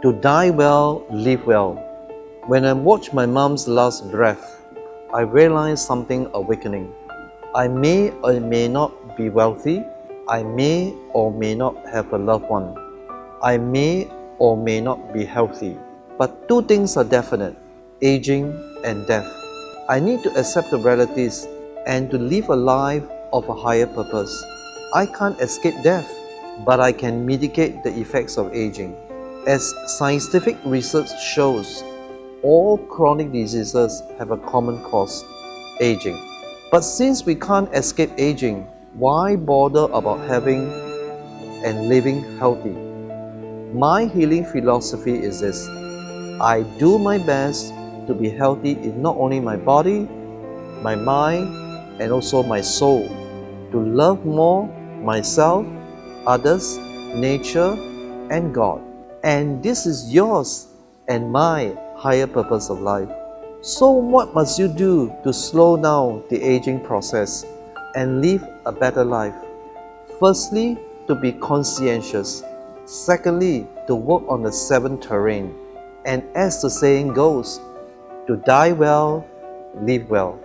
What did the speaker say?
To die well, live well. When I watched my mom's last breath, I realized something awakening. I may or may not be wealthy. I may or may not have a loved one. I may or may not be healthy. But two things are definite: aging and death. I need to accept the realities and to live a life of a higher purpose. I can't escape death, but I can mitigate the effects of aging. As scientific research shows, all chronic diseases have a common cause: aging. But since we can't escape aging, why bother about having and living healthy? My healing philosophy is this: I do my best to be healthy in not only my body, my mind, and also my soul, to love more myself, others, nature, and God. And this is yours and my higher purpose of life. So what must you do to slow down the aging process and live a better life? Firstly, to be conscientious. Secondly, to work on the seven terrain. And as the saying goes, to die well, live well.